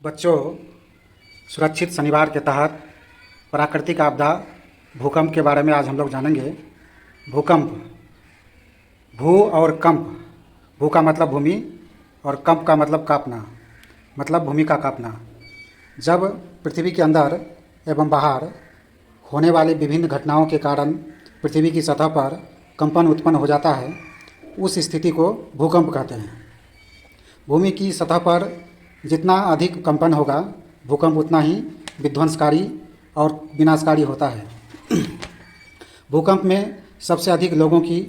बच्चों, सुरक्षित शनिवार के तहत प्राकृतिक आपदा भूकंप के बारे में आज हम लोग जानेंगे। भूकंप, भू और कंप, भू का मतलब भूमि और कंप का मतलब कांपना, मतलब भूमि का कांपना। जब पृथ्वी के अंदर एवं बाहर होने वाली विभिन्न घटनाओं के कारण पृथ्वी की सतह पर कंपन उत्पन्न हो जाता है, उस स्थिति को भूकंप कहते हैं। भूमि की सतह पर जितना अधिक कंपन होगा, भूकंप उतना ही विध्वंसकारी और विनाशकारी होता है। भूकंप में सबसे अधिक लोगों की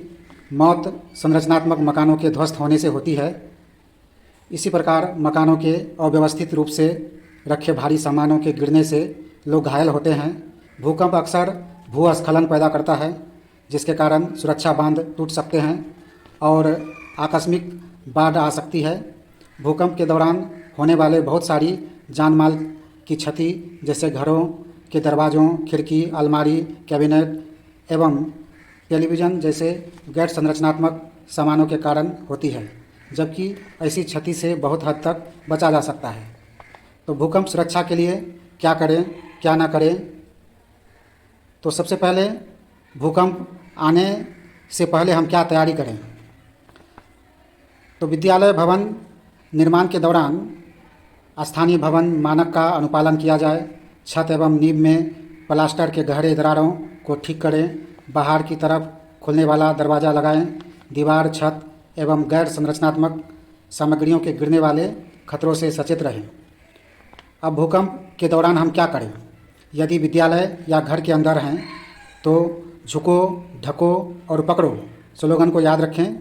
मौत संरचनात्मक मकानों के ध्वस्त होने से होती है। इसी प्रकार मकानों के अव्यवस्थित रूप से रखे भारी सामानों के गिरने से लोग घायल होते हैं। भूकंप अक्सर भूस्खलन पैदा करता है, जिसके कारण सुरक्षा बांध टूट सकते हैं और आकस्मिक बाढ़ आ सकती है। भूकंप के दौरान होने वाले बहुत सारी जान माल की क्षति, जैसे घरों के दरवाज़ों, खिड़की, अलमारी, कैबिनेट एवं टेलीविज़न जैसे गैर संरचनात्मक सामानों के कारण होती है, जबकि ऐसी क्षति से बहुत हद तक बचा जा सकता है। तो भूकंप सुरक्षा के लिए क्या करें, क्या ना करें? तो सबसे पहले भूकंप आने से पहले हम क्या तैयारी करें? तो विद्यालय भवन निर्माण के दौरान स्थानीय भवन मानक का अनुपालन किया जाए। छत एवं नींव में प्लास्टर के गहरे दरारों को ठीक करें। बाहर की तरफ खुलने वाला दरवाज़ा लगाएं। दीवार, छत एवं गैर संरचनात्मक सामग्रियों के गिरने वाले खतरों से सचेत रहें। अब भूकंप के दौरान हम क्या करें? यदि विद्यालय या घर के अंदर हैं तो झुको, ढको और पकड़ो स्लोगन को याद रखें।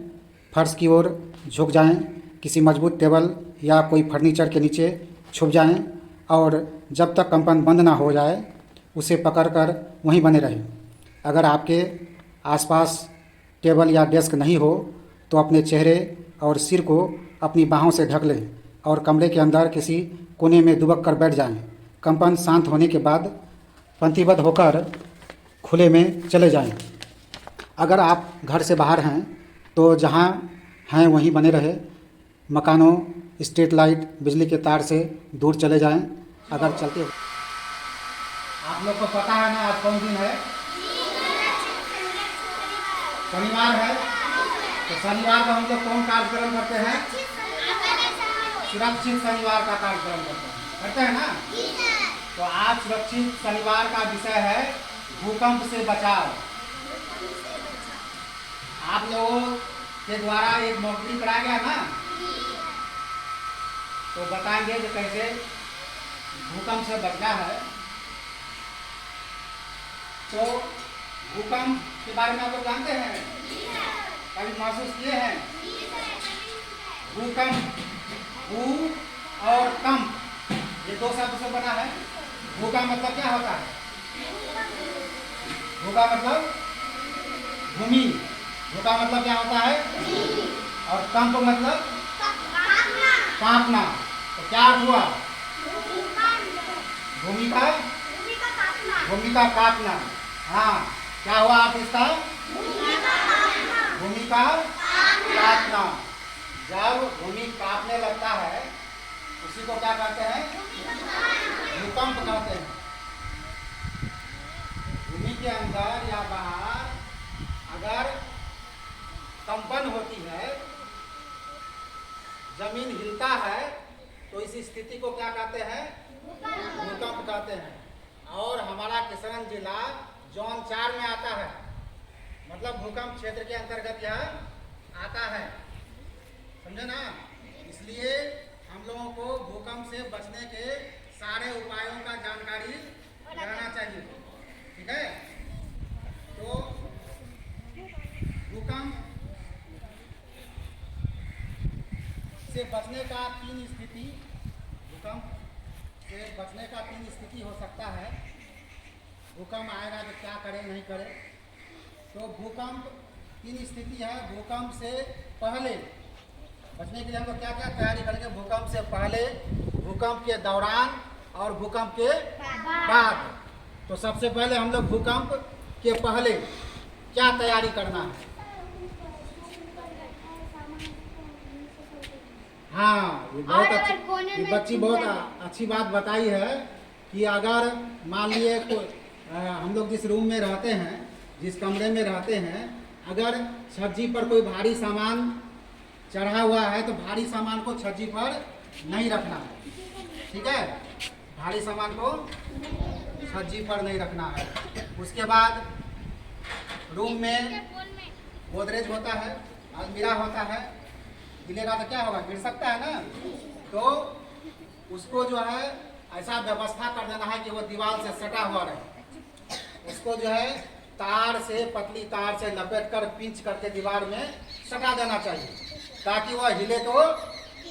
फर्श की ओर झुक जाएं, किसी मजबूत टेबल या कोई फर्नीचर के नीचे छुप जाएं और जब तक कंपन बंद ना हो जाए उसे पकड़कर वहीं बने रहें। अगर आपके आसपास टेबल या डेस्क नहीं हो तो अपने चेहरे और सिर को अपनी बाहों से ढक लें और कमरे के अंदर किसी कोने में दुबक कर बैठ जाएं। कंपन शांत होने के बाद पंक्तिबद्ध होकर खुले में चले जाएं। अगर आप घर से बाहर हैं तो जहां हैं वहीं बने रहे। मकानों, स्ट्रीट लाइट, बिजली के तार से दूर चले जाएं। अगर चलते हो, आप लोग को पता है ना आज कौन दिन है? शनिवार है। तो शनिवार को हम लोग कौन कार्यक्रम करते हैं? सुरक्षित शनिवार का कार्यक्रम करते हैं ना। तो आज सुरक्षित शनिवार का विषय है भूकंप से बचाव। आप लोगों के द्वारा एक नौकरी कराया गया ना, तो बताएंगे कि कैसे भूकंप से बचना है। तो भूकंप के बारे में आप लोग जानते हैं? कभी महसूस किए हैं? भूकंप, भू और कंप, ये दो शब्द से बना है। भू का मतलब क्या होता है? भू का मतलब भूमि। भू का मतलब क्या होता है? और कंप मतलब कांपना। तो क्या हुआ? भूमि का कांपना। हाँ, क्या हुआ आप इसका? भूमि का कांपना। जब भूमि कांपने लगता है उसी को क्या कहते हैं? भूकंप कहते हैं। भूमि के अंदर या बाहर अगर कंपन होती है, जमीन हिलता है, तो इस स्थिति को क्या कहते हैं? भूकंप कहते हैं। और हमारा किशनगंज जिला जोन 4 में आता है, मतलब भूकंप क्षेत्र के अंतर्गत यह आता है। समझे ना? इसलिए हम लोगों को भूकंप से बचने के सारे उपायों का जानकारी रहना चाहिए। ठीक है? तो भूकंप से बचने का 3 स्थिति, भूकंप से बचने का 3 स्थिति हो सकता है। भूकंप आएगा तो क्या करें, नहीं करें? तो भूकंप 3 स्थिति है। भूकंप से पहले बचने के लिए हमको क्या क्या तैयारी करेंगे? भूकंप से पहले, भूकंप के दौरान और भूकंप के बाद। तो सबसे पहले हम लोग भूकंप के पहले क्या तैयारी करना है? हाँ, ये बहुत अच्छी, ये बच्ची बहुत अच्छी बात बताई है कि अगर मान लिए हम लोग जिस रूम में रहते हैं, जिस कमरे में रहते हैं, अगर छज्जी पर कोई भारी सामान चढ़ा हुआ है तो भारी सामान को छज्जी पर नहीं रखना है, ठीक है। भारी सामान को छज्जी पर नहीं रखना है। उसके बाद रूम में गोदरेज होता है, अलमीरा होता है, गिरेगा तो क्या होगा, गिर सकता है ना। तो उसको जो है ऐसा व्यवस्था कर देना है कि वो दीवार से सटा हुआ रहे। उसको जो है तार से, पतली तार से लपेट कर पिंच करके दीवार में सटा देना चाहिए, ताकि वह हिले तो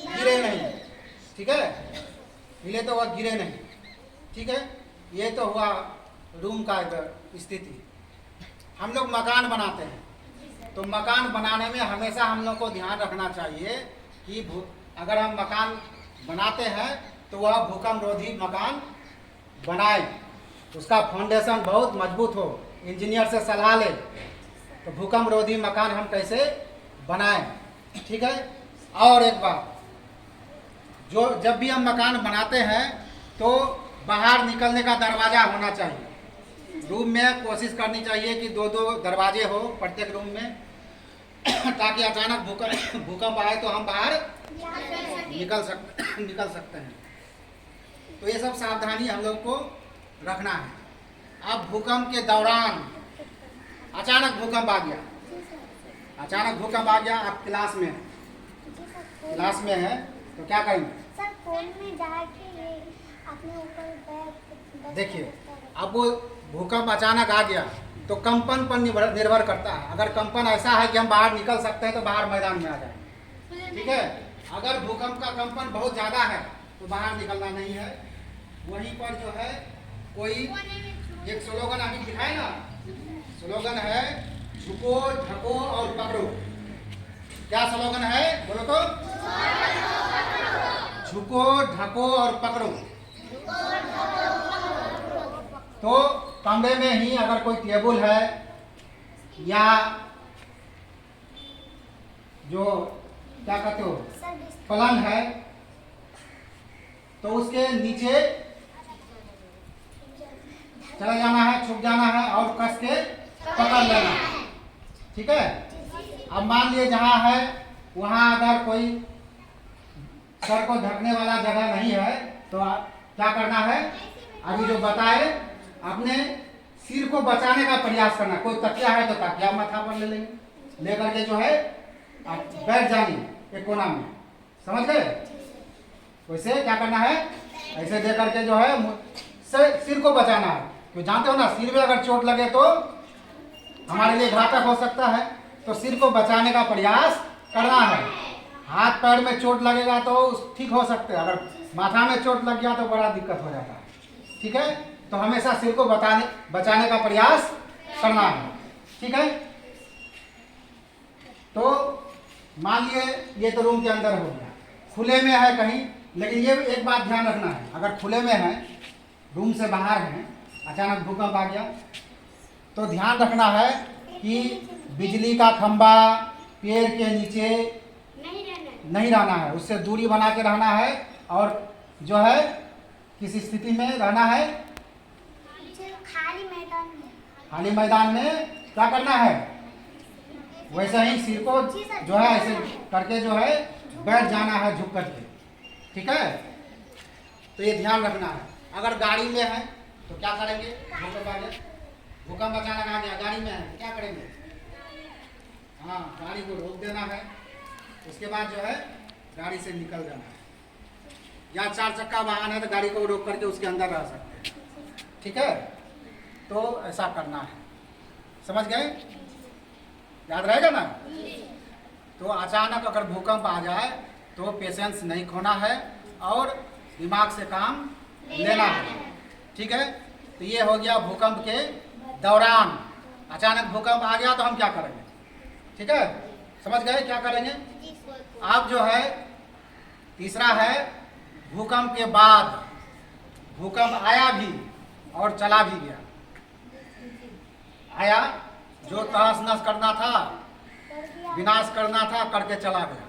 गिरे नहीं, ठीक है, हिले तो वह गिरे नहीं, ठीक है। ये तो हुआ रूम का स्थिति। हम लोग मकान बनाते हैं, तो मकान बनाने में हमेशा हम लोग को ध्यान रखना चाहिए कि अगर हम मकान बनाते हैं तो वह भूकंप रोधी मकान बनाए, उसका फाउंडेशन बहुत मजबूत हो, इंजीनियर से सलाह ले तो भूकंप रोधी मकान हम कैसे बनाएं, ठीक है। और एक बात, जो जब भी हम मकान बनाते हैं तो बाहर निकलने का दरवाज़ा होना चाहिए। रूम में कोशिश करनी चाहिए कि दो दो दरवाजे हो प्रत्येक रूम में, ताकि अचानक भूकंप आए तो हम बाहर निकल सकते हैं। तो ये सब सावधानी हम लोग को रखना है। अब भूकंप के दौरान अचानक भूकंप आ गया, आप क्लास में है तो क्या करेंगे सर? फोन में जाके अपने ऊपर देखिए, अब वो भूकंप अचानक आ गया तो कंपन पर निर्भर करता है। अगर कंपन ऐसा है कि हम बाहर निकल सकते हैं तो बाहर मैदान में आ जाए, ठीक है। अगर भूकंप का कंपन बहुत ज़्यादा है तो बाहर निकलना नहीं है। वहीं पर जो है कोई एक स्लोगन अभी दिखाए ना, स्लोगन है झुको, ढको और पकड़ो। क्या स्लोगन है, बोलो तो? झुको, ढको और पकड़ो। तो कमरे में ही अगर कोई टेबल है या जो क्या कहते हो पलंग है, तो उसके नीचे चला जाना है, छुप जाना है और कस के पकड़ लेना है, ठीक है। अब मान लिए जहाँ है वहाँ अगर कोई सर को ढकने वाला जगह नहीं है तो क्या करना है, अभी जो बताए, अपने सिर को बचाने का प्रयास करना। कोई तकिया है तो तकिया माथा पर ले लेंगे, लेकर के जो है बैठ जाएंगे एक कोना में, समझ गए। वैसे क्या करना है, ऐसे दे करके जो है सिर को बचाना है। तो जानते हो ना, सिर में अगर चोट लगे तो हमारे लिए घातक हो सकता है, तो सिर को बचाने का प्रयास करना है। हाथ पैर में चोट लगेगा तो ठीक हो सकते हैं, अगर माथा में चोट लग गया तो बड़ा दिक्कत हो जाता है, ठीक है। तो हमेशा सिर को बचाने का प्रयास करना है, ठीक है। तो मान लिए ये तो रूम के अंदर हो गया, खुले में है कहीं, लेकिन ये एक बात ध्यान रखना है, अगर खुले में है, रूम से बाहर है, अचानक भूकंप आ गया तो ध्यान रखना है कि बिजली का खंभा पेड़ के नीचे नहीं रहना है, उससे दूरी बना के रहना है। और जो है किस स्थिति में रहना है, खाली मैदान में क्या करना है, वैसे ही सिर को जो है ऐसे करके जो है बैठ जाना है झुक करके, ठीक है। तो ये ध्यान रखना है। अगर गाड़ी में है तो क्या करेंगे, भूकंप अचानक आ गया, गाड़ी में है तो क्या करेंगे, हाँ, गाड़ी को रोक देना है। उसके बाद जो है गाड़ी से निकल जाना है, या 4 चक्का वाहन है तो गाड़ी को रोक करके उसके अंदर रह सकते हैं, ठीक है। तो ऐसा करना है, समझ गए, याद रहेगा ना। तो अचानक अगर भूकंप आ जाए तो पेशेंस नहीं खोना है और दिमाग से काम लेना है, ठीक है। तो ये हो गया भूकंप के दौरान। अचानक भूकंप आ गया तो हम क्या करेंगे, ठीक है, समझ गए क्या करेंगे। अब जो है तीसरा है भूकंप के बाद। भूकंप आया भी और चला भी गया। आया, जो तहस नहस करना था, विनाश करना था, करके चला गया।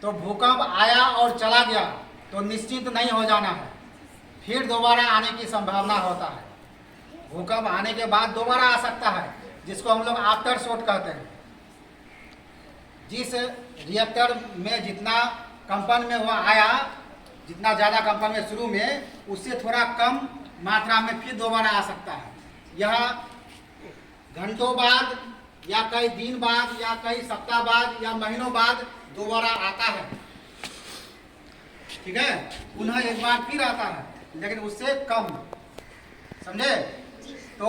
तो भूकंप आया और चला गया तो निश्चिंत नहीं हो जाना है, फिर दोबारा आने की संभावना होता है। भूकंप आने के बाद दोबारा आ सकता है, जिसको हम लोग आफ्टर शॉट कहते हैं। जिस रिएक्टर में जितना कंपन में हुआ आया, जितना ज़्यादा कंपन में शुरू में, उससे थोड़ा कम मात्रा में फिर दोबारा आ सकता है। यह घंटों बाद या कई दिन बाद या कई सप्ताह बाद या महीनों बाद दोबारा आता है, ठीक है। पुनः एक बार फिर आता है, लेकिन उससे कम, समझे। तो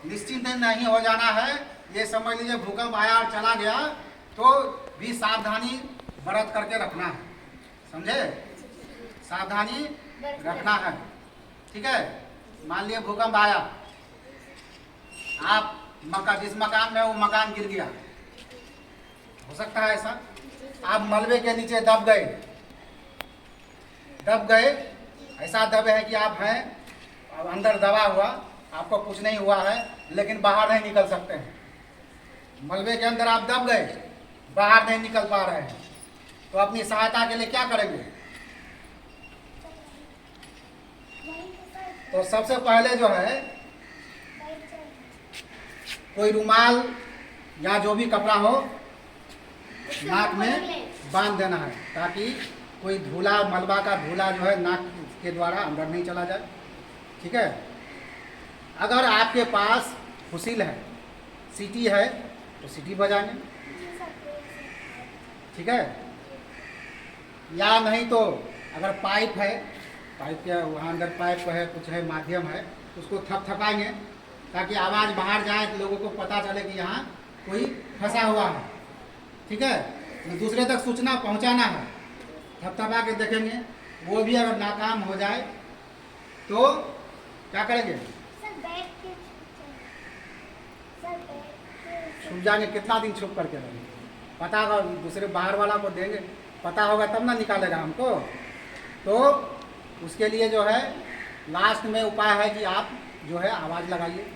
निश्चिंत नहीं हो जाना है। ये समझ लीजिए भूकंप आया और चला गया तो भी सावधानी बरत करके रखना है, समझे। सावधानी रखना है, ठीक है। मान लिया भूकंप आया, आप जिस मकान में वो मकान गिर गया, हो सकता है ऐसा। आप मलबे के नीचे दब गए, ऐसा दबे है कि आप हैं अब अंदर दबा हुआ, आपको कुछ नहीं हुआ है लेकिन बाहर नहीं निकल सकते हैं। मलबे के अंदर आप दब गए, बाहर नहीं निकल पा रहे हैं, तो अपनी सहायता के लिए क्या करेंगे? तो सबसे पहले जो है कोई रुमाल या जो भी कपड़ा हो नाक में बांध देना है, ताकि कोई धूला, मलबा का धूला जो है नाक के द्वारा अंदर नहीं चला जाए, ठीक है। अगर आपके पास हुसिल है, सीटी है, तो सीटी बजाएंगे, ठीक है। या नहीं तो अगर पाइप है, पाइप के वहाँ अंदर पाइप है, कुछ है, माध्यम है, उसको थपथपाएंगे ताकि आवाज़ बाहर जाए तो लोगों को पता चले कि यहाँ कोई फंसा हुआ है, ठीक है। दूसरे तक सूचना पहुँचाना है, थपथपा के देखेंगे। वो भी अगर नाकाम हो जाए तो क्या करेंगे? छुप जाएंगे। कितना दिन छुप करके रहेंगे? पता होगा, दूसरे बाहर वाला को देंगे, पता होगा तब ना निकालेगा हमको। तो उसके लिए जो है लास्ट में उपाय है कि आप जो है आवाज़ लगाइए।